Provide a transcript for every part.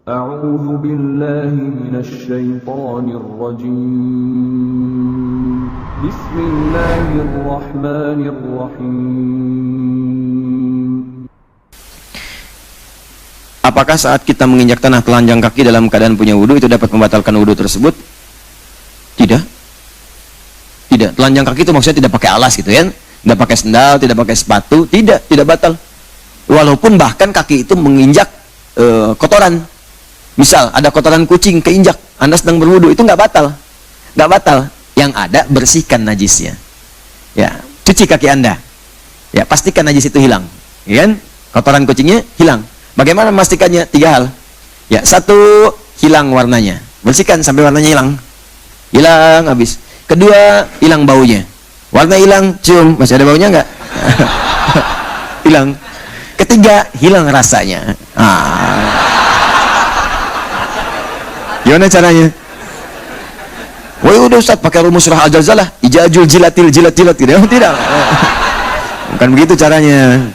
أعوذ بالله من الشيطان الرجيم بسم الله الرحمن الرحيم. Apakah saat kita menginjak tanah telanjang kaki dalam keadaan punya wudhu itu dapat membatalkan wudhu tersebut? Tidak. Tidak. Telanjang kaki itu maksudnya tidak pakai alas gitu ya. Tidak pakai sendal, tidak pakai sepatu. Tidak batal. Walaupun bahkan kaki itu menginjak kotoran. Misal ada kotoran kucing keinjak, Anda sedang berwudu, itu nggak batal. Nggak batal. Yang ada bersihkan najisnya. Ya, cuci kaki Anda. Ya, pastikan najis itu hilang. Ya kan? Kotoran kucingnya hilang. Bagaimana memastikannya? 3 hal. Ya, 1, hilang warnanya. Bersihkan sampai warnanya hilang. Hilang habis. 2, hilang baunya. Warna hilang, cium, masih ada baunya nggak? Hilang. 3, hilang rasanya. Gimana caranya? Woi udah Ustaz pakai rumus surah Al-Zalzalah, ijajul jilat gitu. Tidak. Bukan begitu caranya.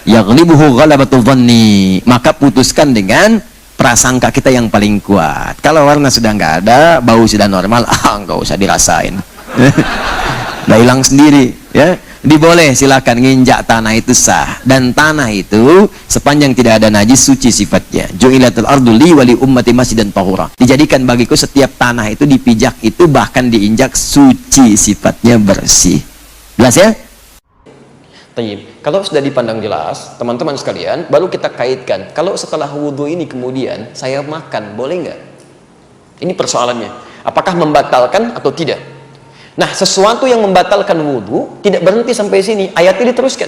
Yaghlibuhu ghalabatul dhanni, maka putuskan dengan prasangka kita yang paling kuat. Kalau warna sudah nggak ada, bau sudah normal, nggak usah dirasain. Udah hilang sendiri, ya. Diboleh, silakan nginjak tanah itu sah, dan tanah itu sepanjang tidak ada najis suci sifatnya. Ju'ilatul ardu li wa li ummati masjidan tahura. Dijadikan bagiku setiap tanah itu dipijak itu bahkan diinjak suci sifatnya bersih. Jelas ya? Tayyib. Kalau sudah dipandang jelas, teman-teman sekalian, baru kita kaitkan. Kalau setelah wudhu ini kemudian saya makan, boleh nggak? Ini persoalannya. Apakah membatalkan atau tidak? Nah, sesuatu yang membatalkan wudhu tidak berhenti sampai sini. Ayatnya diteruskan.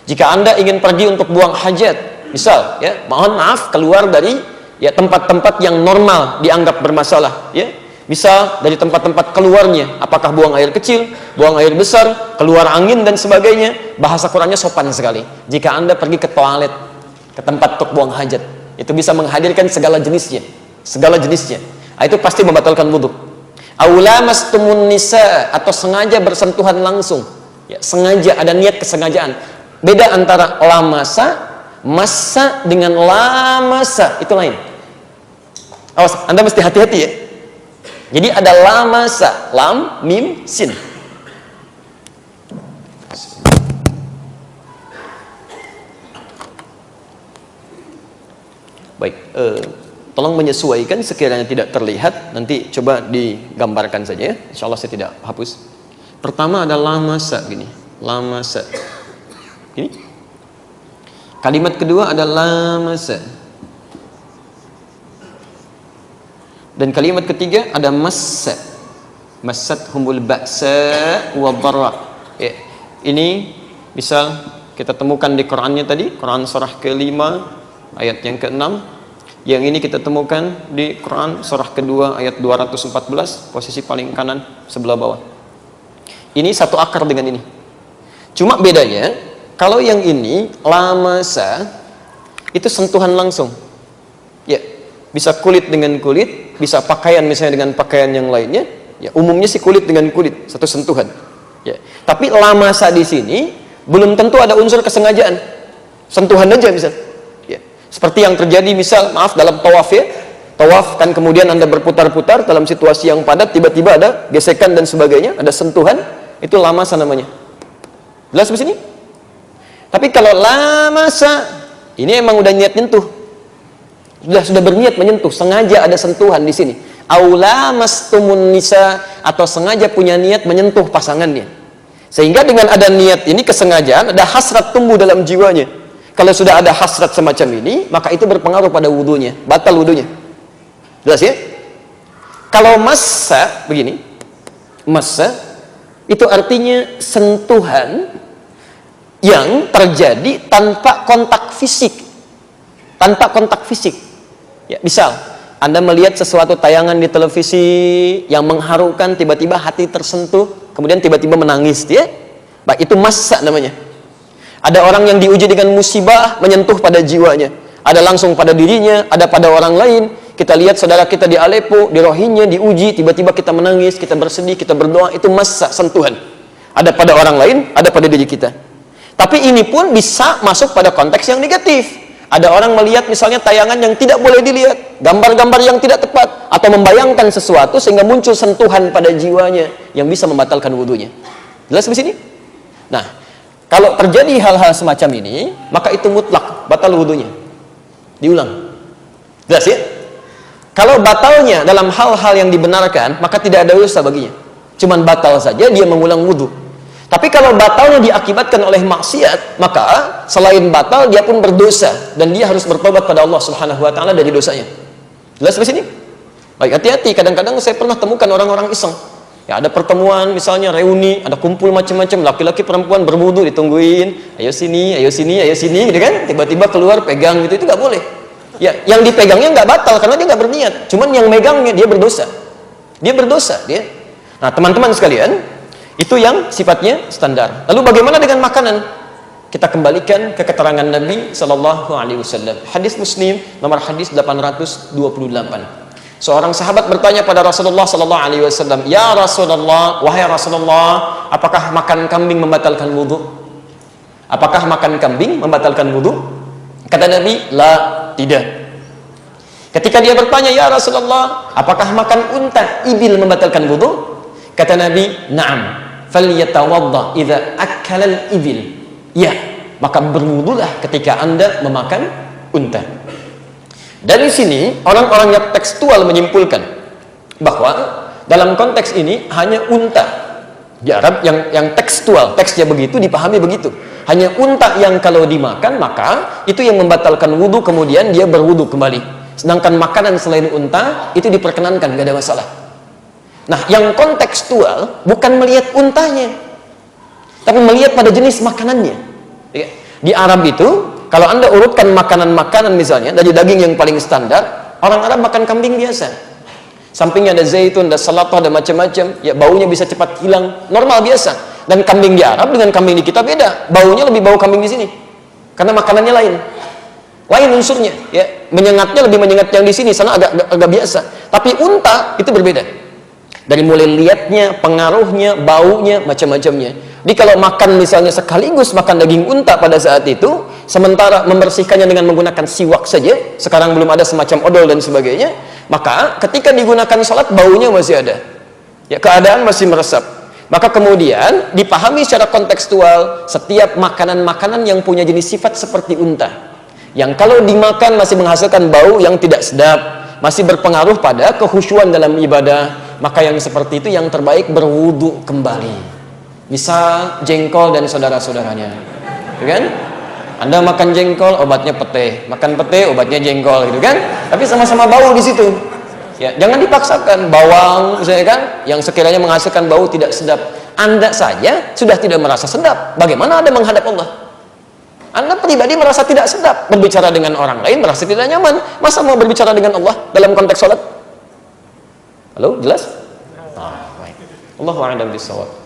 Jika Anda ingin pergi untuk buang hajat, misal, ya, mohon maaf, keluar dari ya tempat-tempat yang normal dianggap bermasalah, ya. Misal dari tempat-tempat keluarnya, apakah buang air kecil, buang air besar, keluar angin dan sebagainya, bahasa Qurannya sopan sekali. Jika Anda pergi ke toilet, ke tempat untuk buang hajat, itu bisa menghadirkan segala jenisnya. Itu pasti membatalkan wudhu. Aula mastumun nisa, atau sengaja bersentuhan langsung, ya, sengaja, ada niat kesengajaan. Beda antara lamasa, massa dengan lamasa, itu lain. Awas, Anda mesti hati-hati ya. Jadi ada lamasa, lam, mim, sin. Baik, tolong menyesuaikan sekiranya tidak terlihat, nanti coba digambarkan saja ya. Insya Allah saya tidak hapus. Pertama ada lamasa gini, lamasa. Gini. Kalimat kedua ada lamasa. Dan kalimat ketiga ada massa. Massat humul ba'sa wa dharra. Ya. Ini misal kita temukan di Qur'annya tadi, Quran surah ke-5 ayat yang ke-6. Yang ini kita temukan di Quran surah kedua ayat 214, posisi paling kanan sebelah bawah. Ini satu akar dengan ini. Cuma bedanya, kalau yang ini lamasa itu sentuhan langsung. Ya, bisa kulit dengan kulit, bisa pakaian misalnya dengan pakaian yang lainnya. Ya, umumnya sih kulit dengan kulit, satu sentuhan. Ya, tapi lamasa di sini belum tentu ada unsur kesengajaan. Sentuhan aja misal. Seperti yang terjadi misal, maaf, dalam tawaf ya. Tawaf kan kemudian Anda berputar-putar dalam situasi yang padat, tiba-tiba ada gesekan dan sebagainya, ada sentuhan, itu lamasa namanya. Jelas di sini? Tapi kalau lamasa, ini emang udah niat nyentuh. Sudah berniat menyentuh, sengaja ada sentuhan di sini. Aula mastumun nisa, atau sengaja punya niat menyentuh pasangannya. Sehingga dengan ada niat ini kesengajaan, ada hasrat tumbuh dalam jiwanya. Kalau sudah ada hasrat semacam ini, maka itu berpengaruh pada wudunya, batal wudunya. Jelas ya? Kalau massa begini, massa itu artinya sentuhan yang terjadi tanpa kontak fisik. Ya, misal Anda melihat sesuatu tayangan di televisi yang mengharukan, tiba-tiba hati tersentuh, kemudian tiba-tiba menangis, ya. Baik, itu massa namanya. Ada orang yang diuji dengan musibah, menyentuh pada jiwanya. Ada langsung pada dirinya, ada pada orang lain. Kita lihat saudara kita di Aleppo, di Rohingya, diuji, tiba-tiba kita menangis, kita bersedih, kita berdoa, itu massa, sentuhan. Ada pada orang lain, ada pada diri kita. Tapi ini pun bisa masuk pada konteks yang negatif. Ada orang melihat misalnya tayangan yang tidak boleh dilihat, gambar-gambar yang tidak tepat, atau membayangkan sesuatu sehingga muncul sentuhan pada jiwanya yang bisa membatalkan wudunya. Jelas di sini? Nah, kalau terjadi hal-hal semacam ini, maka itu mutlak batal wudunya. Diulang. Jelas ya? Kalau batalnya dalam hal-hal yang dibenarkan, maka tidak ada dosa baginya. Cuman batal saja dia mengulang wudu. Tapi kalau batalnya diakibatkan oleh maksiat, maka selain batal dia pun berdosa dan dia harus bertobat pada Allah Subhanahu wa taala dari dosanya. Jelas di sini? Baik, hati-hati. Kadang-kadang saya pernah temukan orang-orang iseng. Ya, ada pertemuan misalnya reuni, ada kumpul macam-macam, laki-laki perempuan berwudu ditungguin, ayo sini, ayo sini, ayo sini gitu kan. Tiba-tiba keluar pegang gitu, itu nggak boleh. Ya, yang dipegangnya nggak batal karena dia nggak berniat. Cuman yang megangnya dia berdosa. Dia berdosa dia. Nah, teman-teman sekalian, itu yang sifatnya standar. Lalu bagaimana dengan makanan? Kita kembalikan ke keterangan Nabi Sallallahu Alaihi Wasallam. Hadis Muslim nomor hadis 828. Seorang sahabat bertanya pada Rasulullah Sallallahu Alaihi Wasallam, Ya Rasulullah, wahai Rasulullah, apakah makan kambing membatalkan wudu? Apakah makan kambing membatalkan wudu? Kata Nabi, la, tidak. Ketika dia bertanya, Ya Rasulullah, apakah makan unta, ibil membatalkan wudu? Kata Nabi, na'am, falyatawadda idza akala al-ibil. Ya, maka berwudulah ketika Anda memakan unta. Dari sini orang-orang yang tekstual menyimpulkan bahwa dalam konteks ini hanya unta. Di Arab yang tekstual, teksnya begitu dipahami begitu. Hanya unta yang kalau dimakan maka itu yang membatalkan wudu, kemudian dia berwudu kembali. Sedangkan makanan selain unta itu diperkenankan, gak ada masalah. Nah, yang kontekstual bukan melihat untanya, tapi melihat pada jenis makanannya. Di Arab itu, kalau Anda urutkan makanan-makanan misalnya, dari daging yang paling standar, orang Arab makan kambing biasa. Sampingnya ada zaitun, ada salatah, ada macam-macam, ya baunya bisa cepat hilang, normal biasa. Dan kambing di Arab dengan kambing di kita beda, baunya lebih bau kambing di sini. Karena makanannya lain. Lain unsurnya, ya. Menyengatnya lebih menyengat yang di sini, sana agak biasa. Tapi unta itu berbeda. Dari mulai lihatnya, pengaruhnya, baunya, macam-macamnya. Jadi kalau makan misalnya sekaligus makan daging unta pada saat itu, sementara membersihkannya dengan menggunakan siwak saja, sekarang belum ada semacam odol dan sebagainya, maka ketika digunakan sholat baunya masih ada. Ya, keadaan masih meresap. Maka kemudian dipahami secara kontekstual setiap makanan-makanan yang punya jenis sifat seperti unta, yang kalau dimakan masih menghasilkan bau yang tidak sedap, masih berpengaruh pada kekhusyuan dalam ibadah, maka yang seperti itu yang terbaik berwudu kembali. Misal jengkol dan saudara-saudaranya, gitu kan? Anda makan jengkol, obatnya pete, makan pete, obatnya jengkol, gitu kan? Tapi sama-sama bau di situ. Ya, jangan dipaksakan. Bawang, saya kan, yang sekiranya menghasilkan bau tidak sedap, Anda saja sudah tidak merasa sedap. Bagaimana Anda menghadap Allah? Anda pribadi merasa tidak sedap, berbicara dengan orang lain merasa tidak nyaman. Masa mau berbicara dengan Allah dalam konteks sholat? Halo, jelas? Baik. Allahu a'lam bishawab.